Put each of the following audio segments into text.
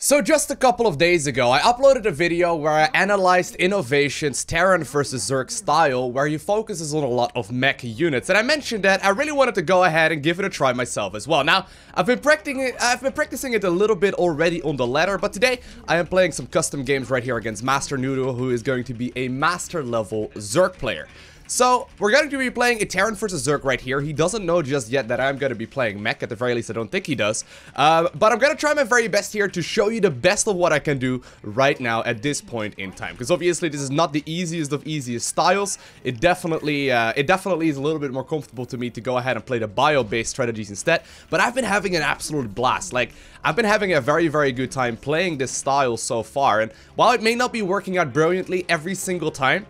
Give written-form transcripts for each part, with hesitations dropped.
So just a couple of days ago, I uploaded a video where I analyzed Innovation's Terran versus Zerg style, where he focuses on a lot of mech units, and I mentioned that I really wanted to go ahead and give it a try myself as well. Now, I've been practicing it a little bit already on the ladder, but today I am playing some custom games right here against Master Noodle, who is going to be a master level Zerg player. So, we're going to be playing a Terran versus Zerg right here. He doesn't know just yet that I'm going to be playing mech. At the very least, I don't think he does. But I'm going to try my very best here to show you the best of what I can do right now at this point in time. Because obviously, this is not the easiest of easiest styles. It definitely is a little bit more comfortable to me to go ahead and play the bio-based strategies instead. But I've been having an absolute blast. Like, I've been having a very, very good time playing this style so far. And while it may not be working out brilliantly every single time,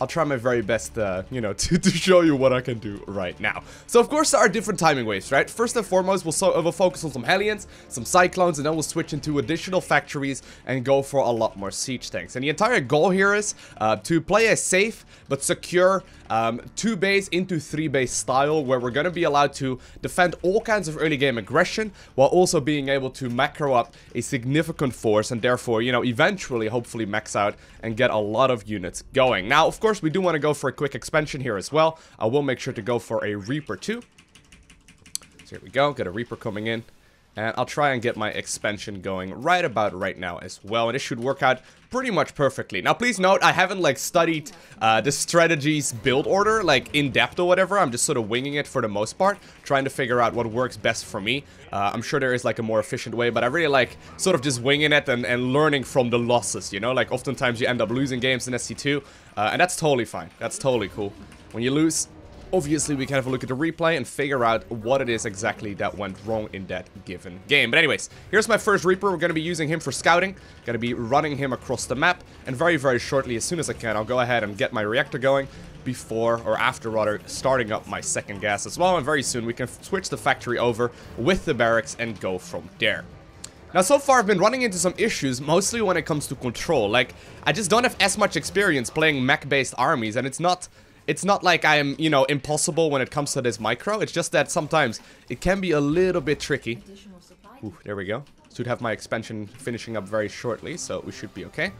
I'll try my very best, you know, to show you what I can do right now. So, of course, there are different timing waves, right? First and foremost, we'll focus on some Hellions, some Cyclones, and then we'll switch into additional factories and go for a lot more siege tanks. And the entire goal here is to play a safe but secure 2-base into 3-base style, where we're going to be allowed to defend all kinds of early game aggression, while also being able to macro up a significant force, and therefore, you know, eventually, hopefully max out and get a lot of units going. Now, of course, we do want to go for a quick expansion here as well. I will make sure to go for a Reaper too. So here we go, got a Reaper coming in. And I'll try and get my expansion going right about right now as well. And it should work out pretty much perfectly. Now, please note, I haven't, like, studied the strategy's build order, like, in depth or whatever. I'm just sort of winging it for the most part, trying to figure out what works best for me. I'm sure there is, like, a more efficient way, but I really like sort of just winging it and learning from the losses, you know? Like, oftentimes you end up losing games in SC2, and that's totally fine. That's totally cool. When you lose, obviously, we can have a look at the replay and figure out what it is exactly that went wrong in that given game. But anyways, here's my first Reaper. We're going to be using him for scouting. Going to be running him across the map. And very, very shortly, as soon as I can, I'll go ahead and get my reactor going before, or after rather, starting up my second gas as well. And very soon, we can switch the factory over with the barracks and go from there. Now, so far, I've been running into some issues, mostly when it comes to control. Like, I just don't have as much experience playing mech-based armies, and it's not like I am, you know, impossible when it comes to this micro. It's just that sometimes it can be a little bit tricky. Ooh, there we go. Should have my expansion finishing up very shortly, so we should be okay.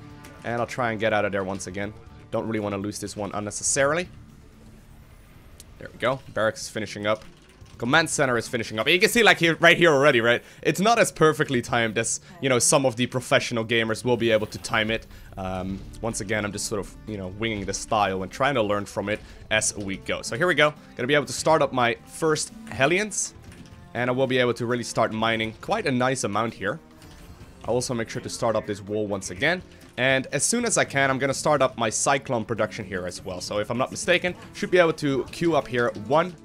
And I'll try and get out of there once again. Don't really want to lose this one unnecessarily. There we go. Barracks is finishing up. Command center is finishing up. You can see, like, here, right here already, right? It's not as perfectly timed as, you know, some of the professional gamers will be able to time it. Once again, I'm just sort of, you know, winging the style and trying to learn from it as we go. So here we go. Gonna be able to start up my first Hellions. And I will be able to really start mining quite a nice amount here. I'll also make sure to start up this wall once again. And as soon as I can, I'm gonna start up my Cyclone production here as well. So if I'm not mistaken, should be able to queue up here 1.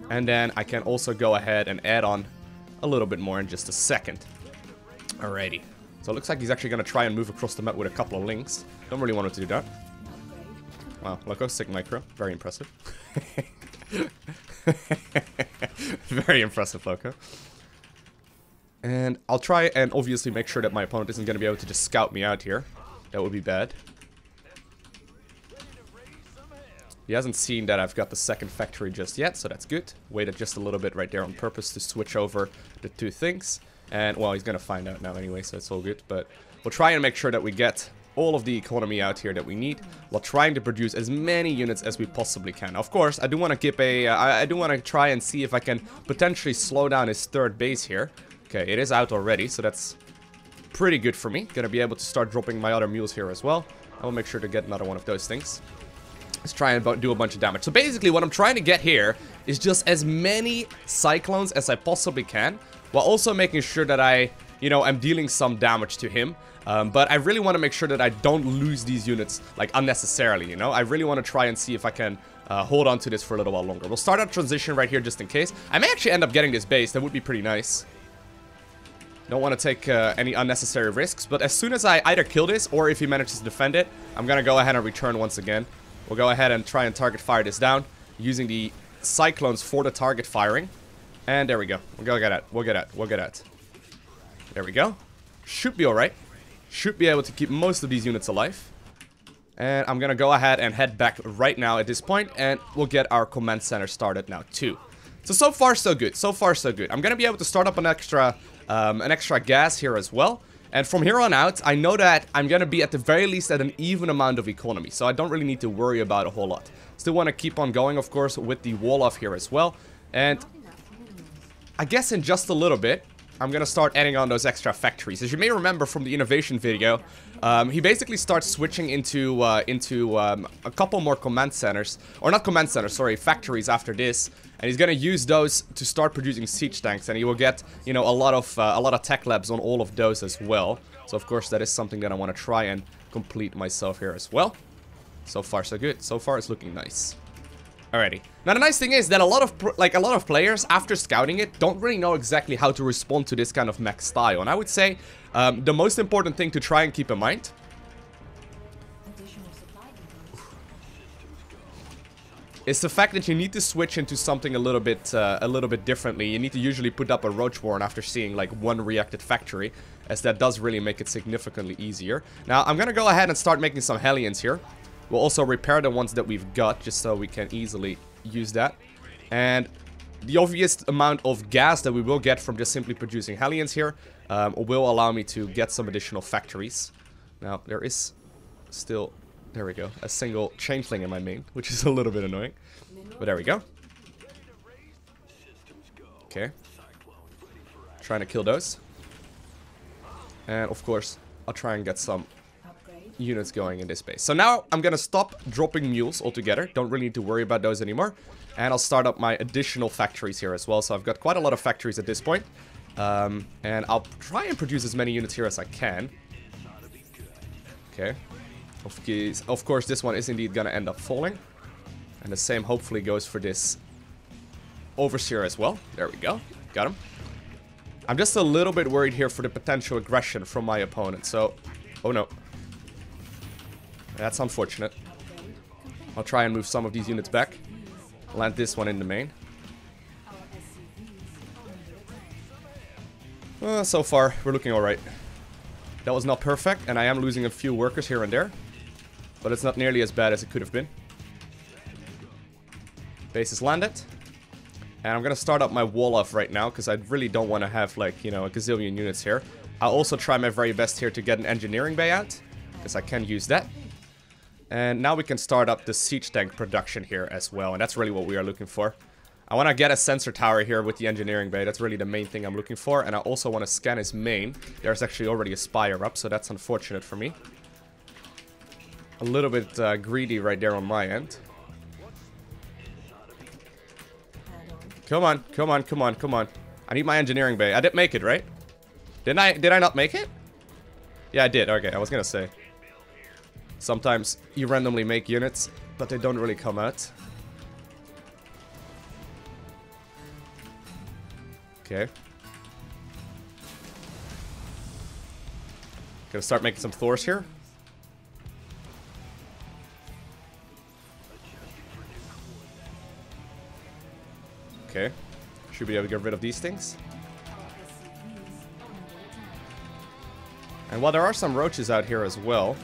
And then I can also go ahead and add on a little bit more in just a second. Alrighty. So it looks like he's actually going to try and move across the map with a couple of links. Don't really want him to do that. Wow, Lowko, sick micro. Very impressive. Very impressive, Lowko. And I'll try and obviously make sure that my opponent isn't going to be able to just scout me out here. That would be bad. He hasn't seen that I've got the second factory just yet, so that's good. Waited just a little bit right there on purpose to switch over the two things. And, well, he's going to find out now anyway, so it's all good. But we'll try and make sure that we get all of the economy out here that we need, while trying to produce as many units as we possibly can. Of course, I do want to keep a... I do want to try and see if I can potentially slow down his third base here. Okay, it is out already, so that's pretty good for me. Gonna be able to start dropping my other mules here as well. I will make sure to get another one of those things. Let's try and do a bunch of damage. So basically what I'm trying to get here is just as many Cyclones as I possibly can, while also making sure that I, you know, I'm dealing some damage to him. But I really want to make sure that I don't lose these units, like, unnecessarily, you know? I really want to try and see if I can hold on to this for a little while longer. We'll start our transition right here just in case. I may actually end up getting this base. That would be pretty nice. Don't want to take any unnecessary risks, but as soon as I either kill this or if he manages to defend it, I'm going to go ahead and return once again. We'll go ahead and try and target fire this down using the Cyclones for the target firing. And there we go. We'll get at. There we go. Should be alright. Should be able to keep most of these units alive. And I'm going to go ahead and head back right now at this point, and we'll get our command center started now too. So far so good. So far so good. I'm going to be able to start up an extra gas here as well. And from here on out, I know that I'm going to be at the very least at an even amount of economy. So I don't really need to worry about a whole lot. Still want to keep on going, of course, with the wall off here as well. And I guess in just a little bit, I'm going to start adding on those extra factories. As you may remember from the innovation video, he basically starts switching into a couple more command centers. Or not command centers, sorry, factories after this. And he's going to use those to start producing siege tanks. And he will get, you know, a lot of tech labs on all of those as well. So, of course, that is something that I want to try and complete myself here as well. So far, so good. So far, it's looking nice. Alrighty. Now, the nice thing is that a lot of players, after scouting it, don't really know exactly how to respond to this kind of mech style. And I would say the most important thing to try and keep in mind is the fact that you need to switch into something a little bit differently. You need to usually put up a roach warren after seeing like one reacted factory, as that does really make it significantly easier. Now, I'm gonna go ahead and start making some Hellions here. We'll also repair the ones that we've got, just so we can easily use that. And the obvious amount of gas that we will get from just simply producing Hellions here will allow me to get some additional factories. Now, there is still, there we go, a single changeling in my main, which is a little bit annoying. But there we go. Okay. Trying to kill those. And, of course, I'll try and get some units going in this base. So now I'm gonna stop dropping mules altogether. Don't really need to worry about those anymore. And I'll start up my additional factories here as well. So I've got quite a lot of factories at this point. And I'll try and produce as many units here as I can. Okay. Of course, this one is indeed gonna end up falling. And the same hopefully goes for this overseer as well. There we go. Got him. I'm just a little bit worried here for the potential aggression from my opponent. So, oh no. That's unfortunate. I'll try and move some of these units back. Land this one in the main. So far, we're looking alright. That was not perfect, and I am losing a few workers here and there. But it's not nearly as bad as it could have been. Base is landed. And I'm gonna start up my wall off right now, because I really don't want to have, like, you know, a gazillion units here. I'll also try my very best here to get an engineering bay out, because I can use that. And now we can start up the siege tank production here as well. And that's really what we are looking for. I want to get a sensor tower here with the engineering bay. That's really the main thing I'm looking for. And I also want to scan his main. There's actually already a spire up, so that's unfortunate for me. A little bit greedy right there on my end. Come on, come on, come on, come on. I need my engineering bay. I did make it, right? Did I not make it? Yeah, I did. Okay, I was gonna say. Sometimes you randomly make units, but they don't really come out. Okay. Gonna start making some Thors here. Okay. Should be able to get rid of these things. And while there are some roaches out here as well,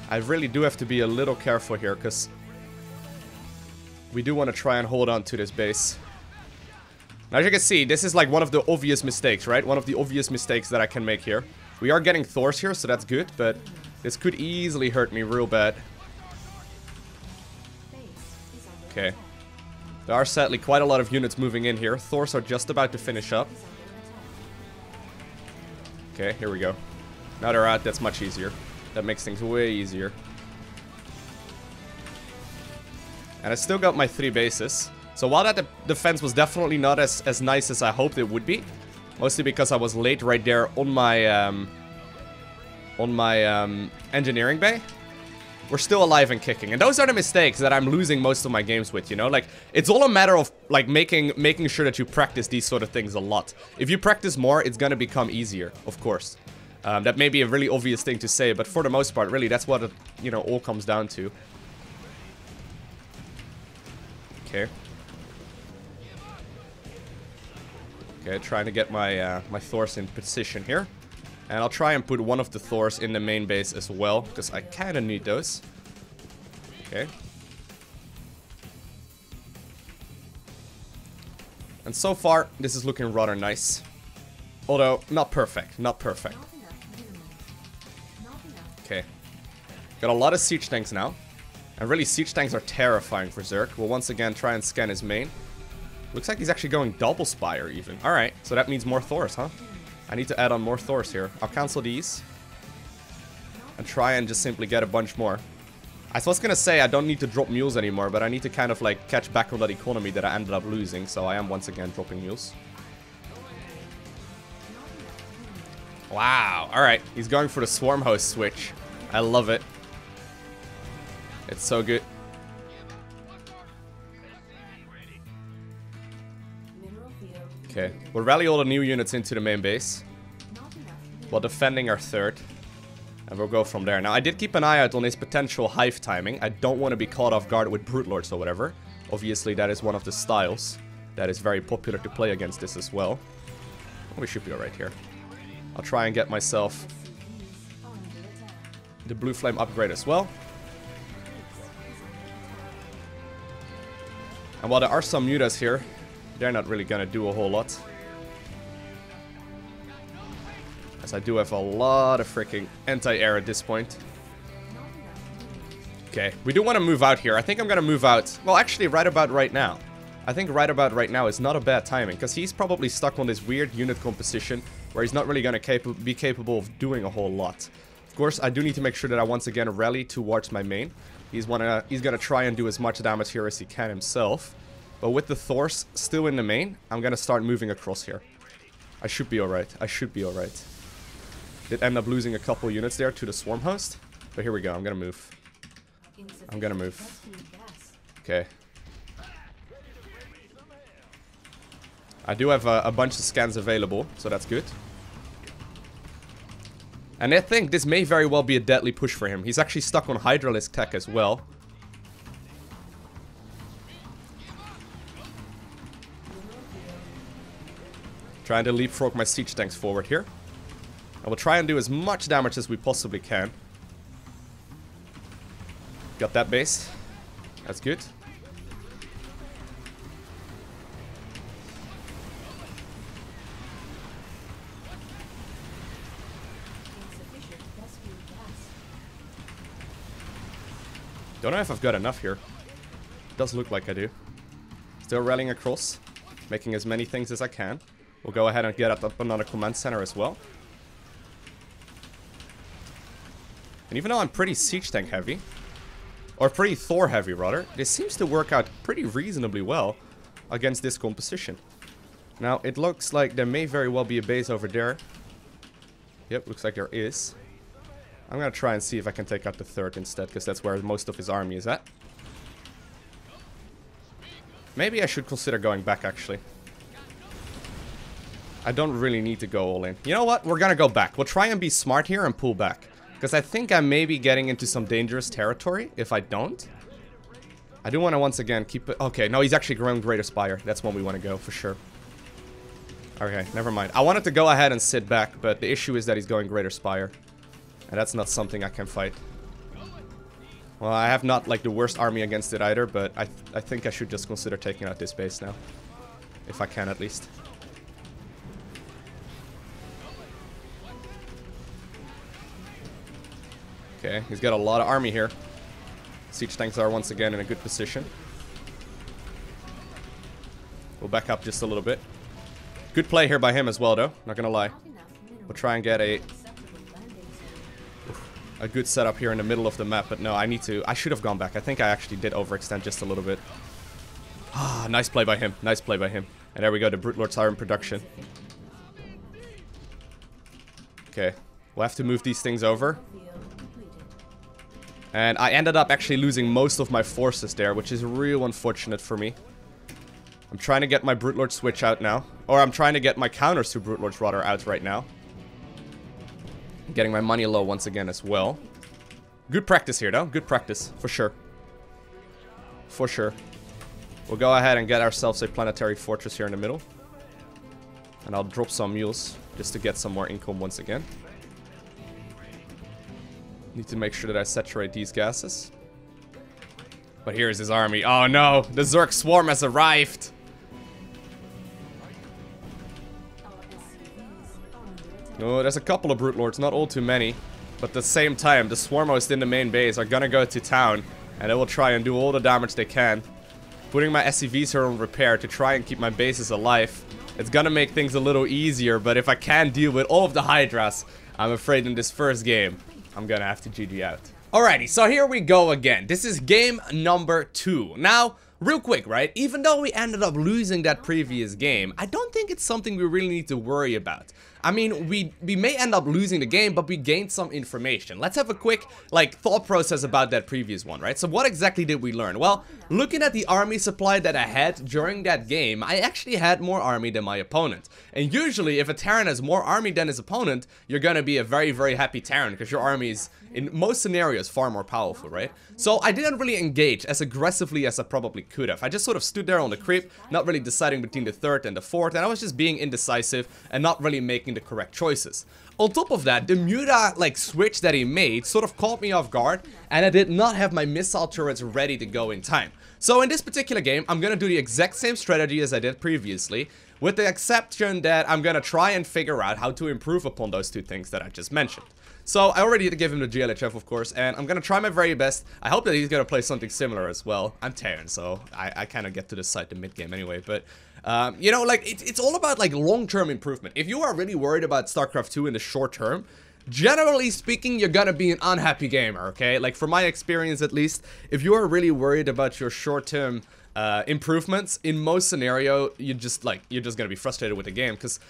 I really do have to be a little careful here, because we do want to try and hold on to this base. Now, as you can see, this is like one of the obvious mistakes, right? One of the obvious mistakes that I can make here. We are getting Thors here, so that's good, but this could easily hurt me real bad. Okay. There are sadly quite a lot of units moving in here. Thors are just about to finish up. Okay, here we go. Now they're out, that's much easier. That makes things way easier. And I still got my 3 bases. So while that defense was definitely not as nice as I hoped it would be, mostly because I was late right there on my engineering bay, we're still alive and kicking. And those are the mistakes that I'm losing most of my games with, you know? Like, it's all a matter of, like, making sure that you practice these sort of things a lot. If you practice more, it's gonna become easier, of course. That may be a really obvious thing to say, but for the most part, really, that's what it, you know, all comes down to. Okay. Okay, trying to get my my Thors in position here. And I'll try and put one of the Thors in the main base as well, because I kind of need those. Okay. And so far, this is looking rather nice. Although, not perfect, not perfect. Okay. Got a lot of siege tanks now. And really, siege tanks are terrifying for Zerg. We'll once again try and scan his main. Looks like he's actually going double spire even. Alright, so that means more Thors, huh? I need to add on more Thors here. I'll cancel these. And try and just simply get a bunch more. I was gonna say I don't need to drop mules anymore, but I need to kind of like catch back on that economy that I ended up losing. So I am once again dropping mules. Wow, alright. He's going for the swarm host switch. I love it. It's so good. Okay, we'll rally all the new units into the main base while defending our third. And we'll go from there. Now, I did keep an eye out on his potential hive timing. I don't want to be caught off guard with Brute Lords or whatever. Obviously, that is one of the styles that is very popular to play against this as well. We should be alright here. I'll try and get myself the Blue Flame upgrade as well. And while there are some mutas here, they're not really gonna do a whole lot. As I do have a lot of freaking anti-air at this point. Okay, we do want to move out here. I think I'm gonna move out, well actually right about right now. I think right about right now is not a bad timing, because he's probably stuck on this weird unit composition where he's not really gonna be capable of doing a whole lot. Of course, I do need to make sure that I once again rally towards my main. He's gonna try and do as much damage here as he can himself. But with the Thors still in the main, I'm gonna start moving across here. I should be alright. I should be alright. Did end up losing a couple units there to the swarm host. But here we go. I'm gonna move. I'm gonna move. Okay. I do have a bunch of scans available, so that's good. And I think this may very well be a deadly push for him. He's actually stuck on Hydralisk tech as well. Trying to leapfrog my siege tanks forward here. I will try and do as much damage as we possibly can. Got that base. That's good. Don't know if I've got enough here. Does look like I do. Still rallying across. Making as many things as I can. We'll go ahead and get up another command center as well. And even though I'm pretty siege tank heavy, or pretty Thor heavy rather, this seems to work out pretty reasonably well against this composition. Now, it looks like there may very well be a base over there. Yep, looks like there is. I'm gonna try and see if I can take out the third instead, because that's where most of his army is at. Maybe I should consider going back, actually. I don't really need to go all in. You know what? We're gonna go back. We'll try and be smart here and pull back. Because I think I may be getting into some dangerous territory if I don't. I do want to once again keep it... Okay, no, he's actually growing Greater Spire. That's one we want to go, for sure. Okay, never mind. I wanted to go ahead and sit back, but the issue is that he's going Greater Spire. And that's not something I can fight. Well, I have not, like, the worst army against it either, but I think I should just consider taking out this base now. If I can, at least. Okay, he's got a lot of army here. Siege tanks are once again in a good position. We'll back up just a little bit. Good play here by him as well, though. Not gonna lie. We'll try and get a good setup here in the middle of the map, but no, I should have gone back. I think I actually did overextend just a little bit. Ah, nice play by him. Nice play by him. And there we go, the Brute Lords are in production. Okay, we'll have to move these things over. And I ended up actually losing most of my forces there, which is real unfortunate for me. I'm trying to get my Brute Lord switch out now. Or I'm trying to get my counters to Brute Lords rather out right now. I'm getting my money low once again as well. Good practice here though, good practice, for sure. For sure. We'll go ahead and get ourselves a planetary fortress here in the middle. And I'll drop some mules, just to get some more income once again. Need to make sure that I saturate these gases. But here's his army. Oh no, the Zerg swarm has arrived. Oh, there's a couple of Brute Lords, not all too many. But at the same time, the Swarmos in the main base are gonna go to town, and they will try and do all the damage they can. Putting my SCVs here on repair to try and keep my bases alive. It's gonna make things a little easier, but if I can't deal with all of the Hydras, I'm afraid in this first game, I'm gonna have to GG out. Alrighty, so here we go again. This is game number 2. Now, real quick, right? Even though we ended up losing that previous game, I don't think it's something we really need to worry about. I mean, we may end up losing the game, but we gained some information. Let's have a quick, like, thought process about that previous one, right? So what exactly did we learn? Well, looking at the army supply that I had during that game, I actually had more army than my opponent. And usually, if a Terran has more army than his opponent, you're gonna be a very, very happy Terran, because your army is, in most scenarios, far more powerful, right? So I didn't really engage as aggressively as I probably could have. I just sort of stood there on the creep, not really deciding between the 3rd and the 4th, and I was just being indecisive and not really making the correct choices. On top of that, the Muta like switch that he made sort of caught me off guard, and I did not have my missile turrets ready to go in time. So in this particular game, I'm gonna do the exact same strategy as I did previously, with the exception that I'm gonna try and figure out how to improve upon those two things that I just mentioned. So I already had to give him the GLHF, of course, and I'm gonna try my very best. I hope that he's gonna play something similar as well. I'm Terran, so I kind of get to decide the mid game anyway, but you know, like, it's all about, like, long-term improvement. If you are really worried about StarCraft 2 in the short term, generally speaking, you're gonna be an unhappy gamer, okay? Like, from my experience at least, if you are really worried about your short-term improvements, in most scenario, you're just gonna be frustrated with the game, because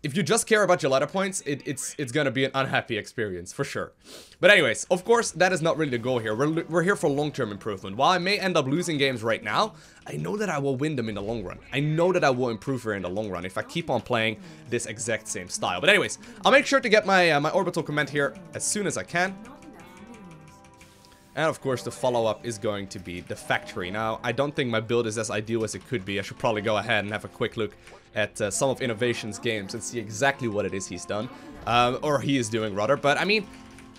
if you just care about your ladder points, it's gonna be an unhappy experience, for sure. But anyways, of course, that is not really the goal here. We're here for long-term improvement. While I may end up losing games right now, I know that I will win them in the long run. I know that I will improve here in the long run if I keep on playing this exact same style. But anyways, I'll make sure to get my, my orbital command here as soon as I can. And of course, the follow-up is going to be the factory. Now, I don't think my build is as ideal as it could be. I should probably go ahead and have a quick look at some of Innovation's games and see exactly what it is he's done. Or he is doing, rather. But, I mean,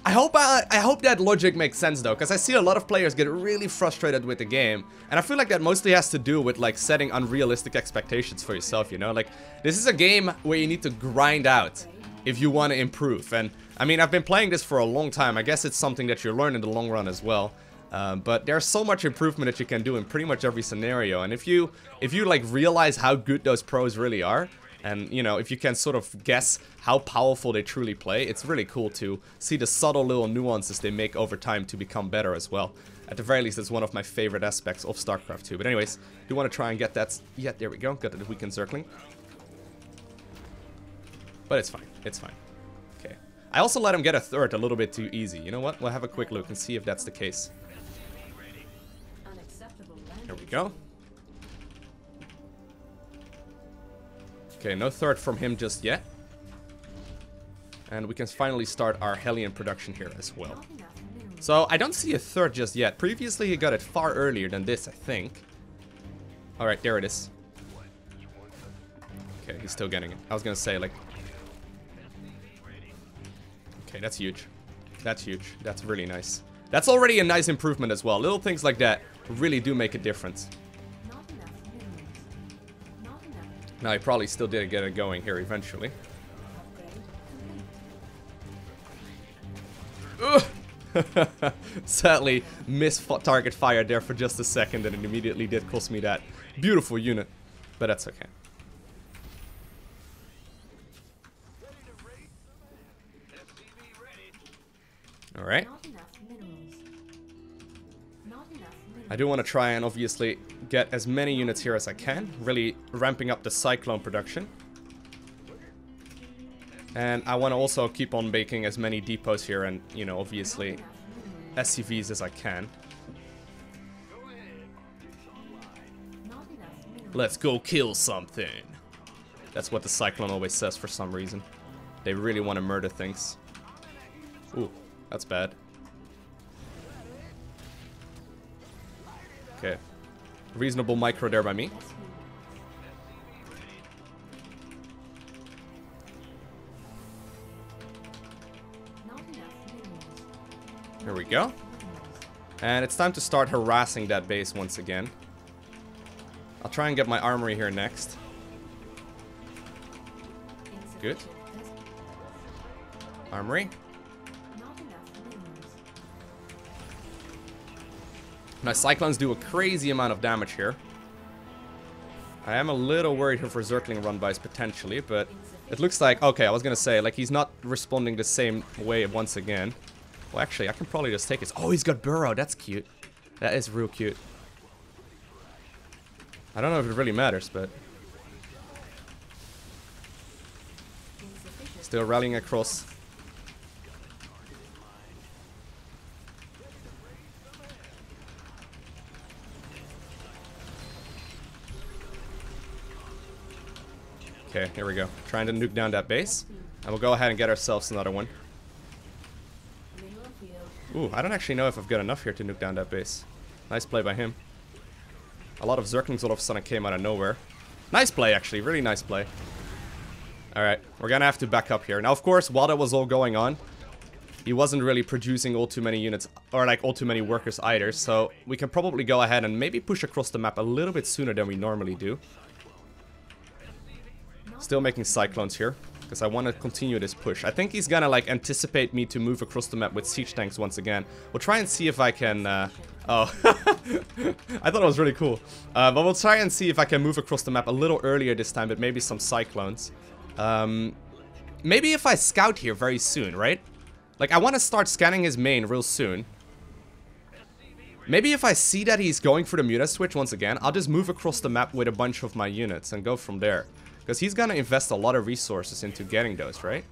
I hope that logic makes sense, though, because I see a lot of players get really frustrated with the game. And I feel like that mostly has to do with, like, setting unrealistic expectations for yourself, you know? Like, this is a game where you need to grind out if you want to improve. And I mean, I've been playing this for a long time. I guess it's something that you learn in the long run as well. But there's so much improvement that you can do in pretty much every scenario. And if you like realize how good those pros really are, and you know, if you can sort of guess how powerful they truly play, it's really cool to see the subtle little nuances they make over time to become better as well. At the very least, it's one of my favorite aspects of StarCraft 2. But anyways, do want to try and get that. Yeah, there we go. Got the weekend circling. But it's fine. It's fine. Okay. I also let him get a 3rd a little bit too easy. You know what? We'll have a quick look and see if that's the case. There we go. Okay, no 3rd from him just yet. And we can finally start our Hellion production here as well. So, I don't see a 3rd just yet. Previously, he got it far earlier than this, I think. Alright, there it is. Okay, he's still getting it. I was gonna say, like... Okay, that's huge. That's huge. That's really nice. That's already a nice improvement as well. Little things like that really do make a difference. Now, he probably still did get it going here eventually. Sadly, missed target fire there for just a second, and it immediately did cost me that beautiful unit. But that's okay. Alright. I do want to try and obviously get as many units here as I can. Really ramping up the Cyclone production. And I want to also keep on making as many depots here and, you know, obviously SCVs as I can. Let's go kill something. That's what the Cyclone always says for some reason. They really want to murder things. Ooh, that's bad. Okay. Reasonable micro there by me. Here we go. And it's time to start harassing that base once again. I'll try and get my armory here next. Good. Armory. My Cyclones do a crazy amount of damage here. I am a little worried here for Zergling run-bys potentially, but it looks like... Okay, I was gonna say, like, he's not responding the same way once again. Well, actually, I can probably just take his... Oh, he's got Burrow. That's cute. That is real cute. I don't know if it really matters, but... Still rallying across. Okay, here we go. Trying to nuke down that base. And we'll go ahead and get ourselves another one. Ooh, I don't actually know if I've got enough here to nuke down that base. Nice play by him. A lot of Zerglings all of a sudden came out of nowhere. Nice play, actually. Really nice play. Alright, we're gonna have to back up here. Now, of course, while that was all going on, he wasn't really producing all too many units, or like all too many workers either. So we can probably go ahead and maybe push across the map a little bit sooner than we normally do. Still making Cyclones here, because I want to continue this push. I think he's gonna, like, anticipate me to move across the map with siege tanks once again. We'll try and see if I can, Oh. I thought it was really cool. But we'll try and see if I can move across the map a little earlier this time, but maybe some Cyclones. Maybe if I scout here very soon, right? Like, I want to start scanning his main real soon. Maybe if I see that he's going for the Muta switch once again, I'll just move across the map with a bunch of my units and go from there. Because he's gonna invest a lot of resources into getting those, right?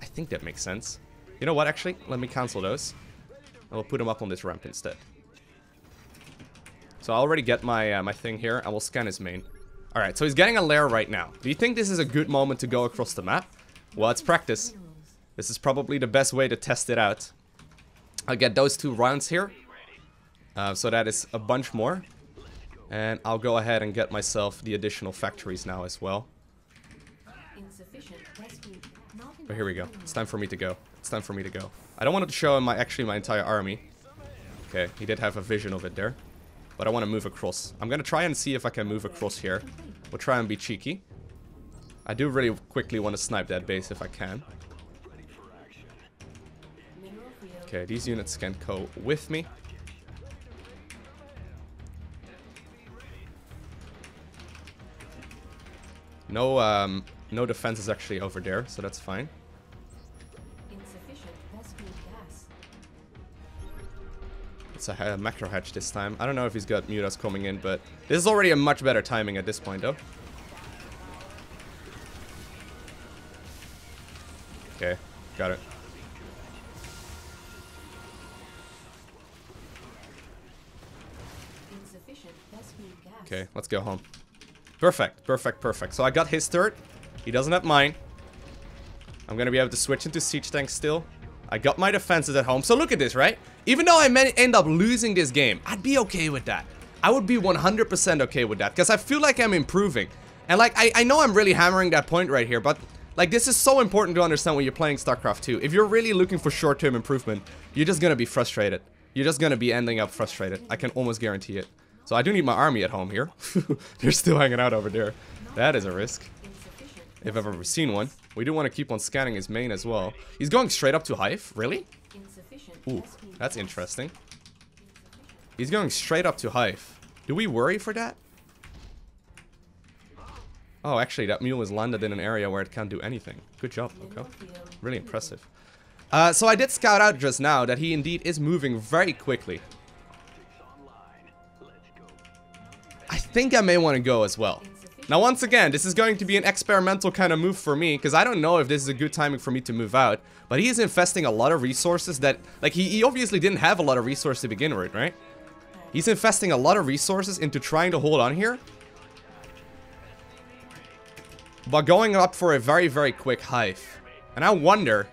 I think that makes sense. You know what, actually? Let me cancel those. And we'll put them up on this ramp instead. So I already get my my thing here, and we'll scan his main. Alright, so he's getting a lair right now. Do you think this is a good moment to go across the map? Well, it's practice. This is probably the best way to test it out. I'll get those 2 rounds here. So that is a bunch more. And I'll go ahead and get myself the additional factories now as well. But here we go. It's time for me to go. It's time for me to go. I don't want to show him my entire army. Okay, he did have a vision of it there. But I want to move across. I'm going to try and see if I can move across here. We'll try and be cheeky. I do really quickly want to snipe that base if I can. Okay, these units can go with me. No, no defense is actually over there, so that's fine. It's a macro hatch this time. I don't know if he's got mutas coming in, but this is already a much better timing at this point, though. Okay, got it. Okay, let's go home. Perfect, perfect, perfect. So I got his turret. He doesn't have mine. I'm gonna be able to switch into siege tanks still. I got my defenses at home. So look at this, right? Even though I may end up losing this game, I'd be okay with that. I would be 100% okay with that, because I feel like I'm improving. And like, I know I'm really hammering that point right here, but like, this is so important to understand when you're playing StarCraft 2. If you're really looking for short-term improvement, you're just gonna be frustrated. You're just gonna be ending up frustrated. I can almost guarantee it. So I do need my army at home here. They're still hanging out over there. That is a risk. If I've ever seen one. We do want to keep on scanning his main as well. He's going straight up to Hive? Really? Ooh, that's interesting. He's going straight up to Hive. Do we worry for that? Oh, actually, that mule is landed in an area where it can't do anything. Good job, Lowko. Really impressive. So I did scout out just now that he indeed is moving very quickly. I think I may want to go as well. Now, once again, this is going to be an experimental kind of move for me, because I don't know if this is a good timing for me to move out. But he is investing a lot of resources that, like, he obviously didn't have a lot of resources to begin with, right? He's investing a lot of resources into trying to hold on here. But going up for a very, very quick Hive. And I wonder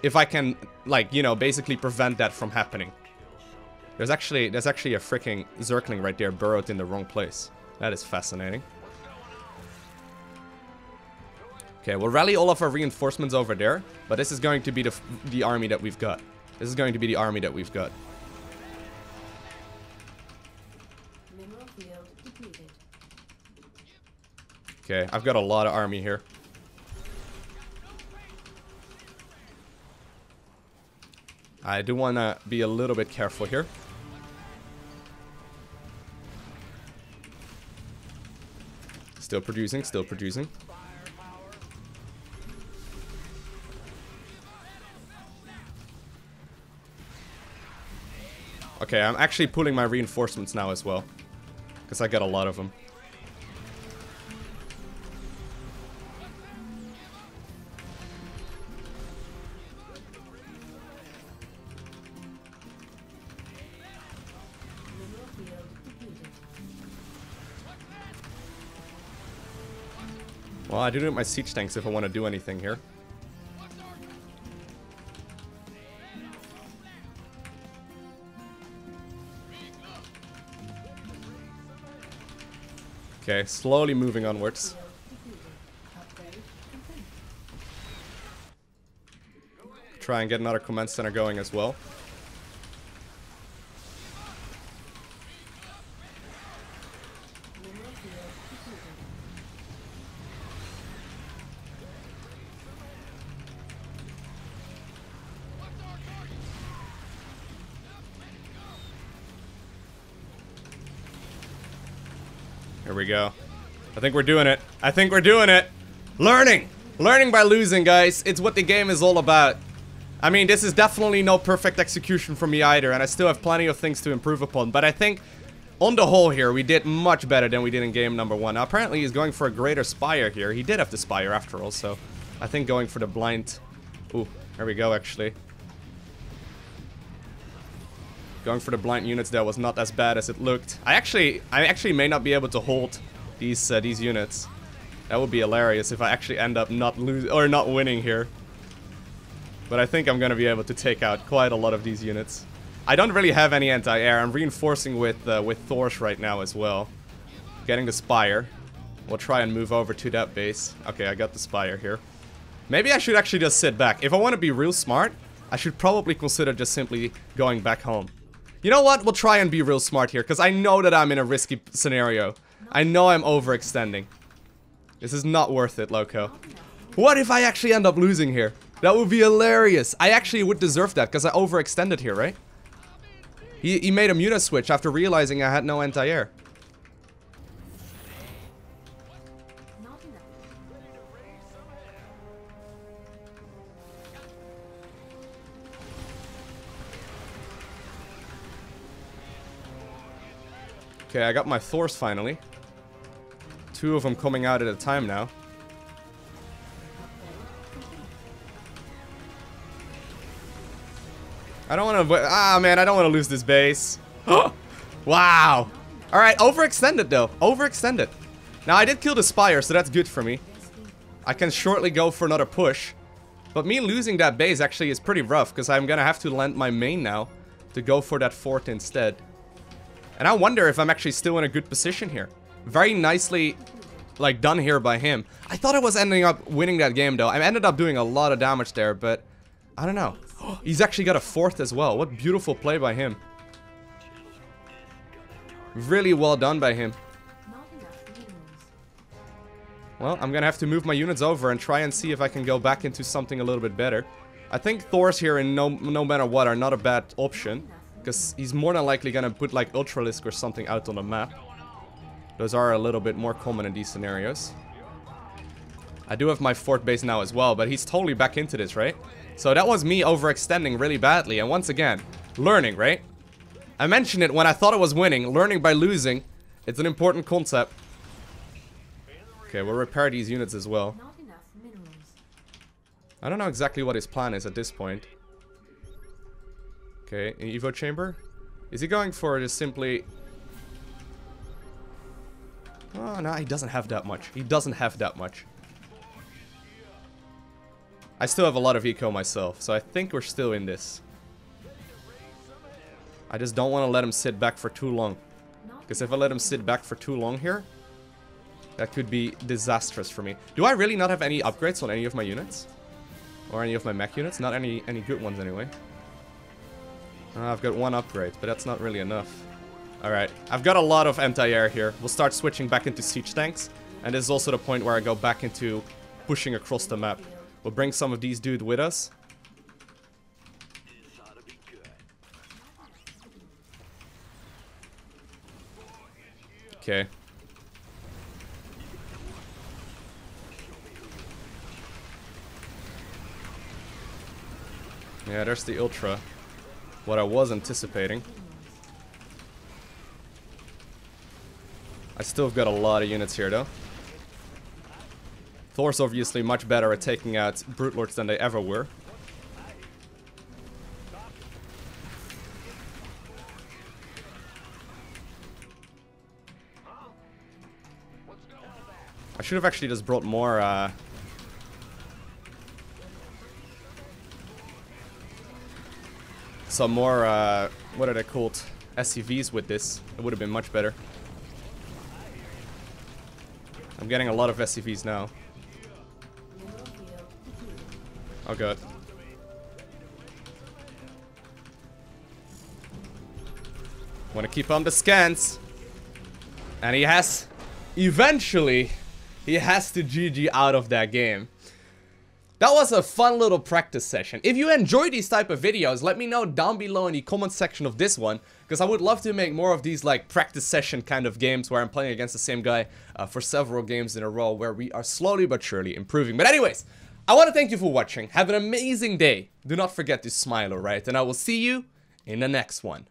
if I can, like, you know, basically prevent that from happening. There's actually a freaking Zergling right there burrowed in the wrong place. That is fascinating. Okay, we'll rally all of our reinforcements over there, but this is going to be the army that we've got. This is going to be the army that we've got. Okay, I've got a lot of army here. I do want to be a little bit careful here. Still producing, still producing. Okay, I'm actually pulling my reinforcements now as well. Because I got a lot of them. Well, I do need my siege tanks if I want to do anything here. Okay, slowly moving onwards. Try and get another command center going as well. Here we go. I think we're doing it. I think we're doing it. Learning! Learning by losing, guys. It's what the game is all about. I mean, this is definitely no perfect execution for me either, and I still have plenty of things to improve upon. But I think, on the whole here, we did much better than we did in game number 1. Now, apparently he's going for a greater spire here. He did have the spire after all, so I think going for the blind... Ooh, there we go, actually. Going for the blind units there was not as bad as it looked. I actually may not be able to hold these units. That would be hilarious if I actually end up not winning here. But I think I'm gonna be able to take out quite a lot of these units. I don't really have any anti-air. I'm reinforcing with Thors right now as well. Getting the spire. We'll try and move over to that base. Okay, I got the spire here. Maybe I should actually just sit back. If I want to be real smart, I should probably consider just simply going back home. You know what? We'll try and be real smart here, because I know that I'm in a risky scenario. I know I'm overextending. This is not worth it, Lowko. What if I actually end up losing here? That would be hilarious. I actually would deserve that, because I overextended here, right? He made a muta switch after realizing I had no anti-air. Okay, I got my Thors finally. 2 of them coming out at a time now. I don't want to... Ah, man, I don't want to lose this base. Wow. Alright, overextended, though. Overextended. Now, I did kill the Spire, so that's good for me. I can shortly go for another push. But me losing that base actually is pretty rough, because I'm going to have to land my main now to go for that fort instead. And I wonder if I'm actually still in a good position here. Very nicely, like, done here by him. I thought I was ending up winning that game, though. I ended up doing a lot of damage there, but I don't know. He's actually got a fourth as well. What beautiful play by him. Really well done by him. Well, I'm gonna have to move my units over and try and see if I can go back into something a little bit better. I think Thors here, in no matter what, are not a bad option. Because he's more than likely gonna put like Ultralisk or something out on the map. Those are a little bit more common in these scenarios. I do have my fort base now as well, but he's totally back into this, right? So that was me overextending really badly, and once again, learning, right? I mentioned it when I thought I was winning. Learning by losing. It's an important concept. Okay, we'll repair these units as well. I don't know exactly what his plan is at this point. Okay, an Evo chamber? Is he going for just simply... Oh, no, he doesn't have that much. He doesn't have that much. I still have a lot of eco myself, so I think we're still in this. I just don't want to let him sit back for too long. Because if I let him sit back for too long here, that could be disastrous for me. Do I really not have any upgrades on any of my units? Or any of my mech units? Not any good ones anyway. I've got 1 upgrade, but that's not really enough. Alright, I've got a lot of anti-air here. We'll start switching back into siege tanks. And this is also the point where I go back into pushing across the map. We'll bring some of these dudes with us. Okay. Yeah, there's the Ultra. What I was anticipating. I still have got a lot of units here, though. Thor's obviously much better at taking out Brute Lords than they ever were. I should have actually just brought more, some more, what are they called? SCVs with this. It would have been much better. I'm getting a lot of SCVs now. Oh god. Want to keep on the scans. And he has... Eventually, he has to GG out of that game. That was a fun little practice session. If you enjoy these type of videos, let me know down below in the comment section of this one, because I would love to make more of these like practice session kind of games where I'm playing against the same guy for several games in a row, where we are slowly but surely improving. But anyways, I want to thank you for watching. Have an amazing day. Do not forget to smile, alright? And I will see you in the next one.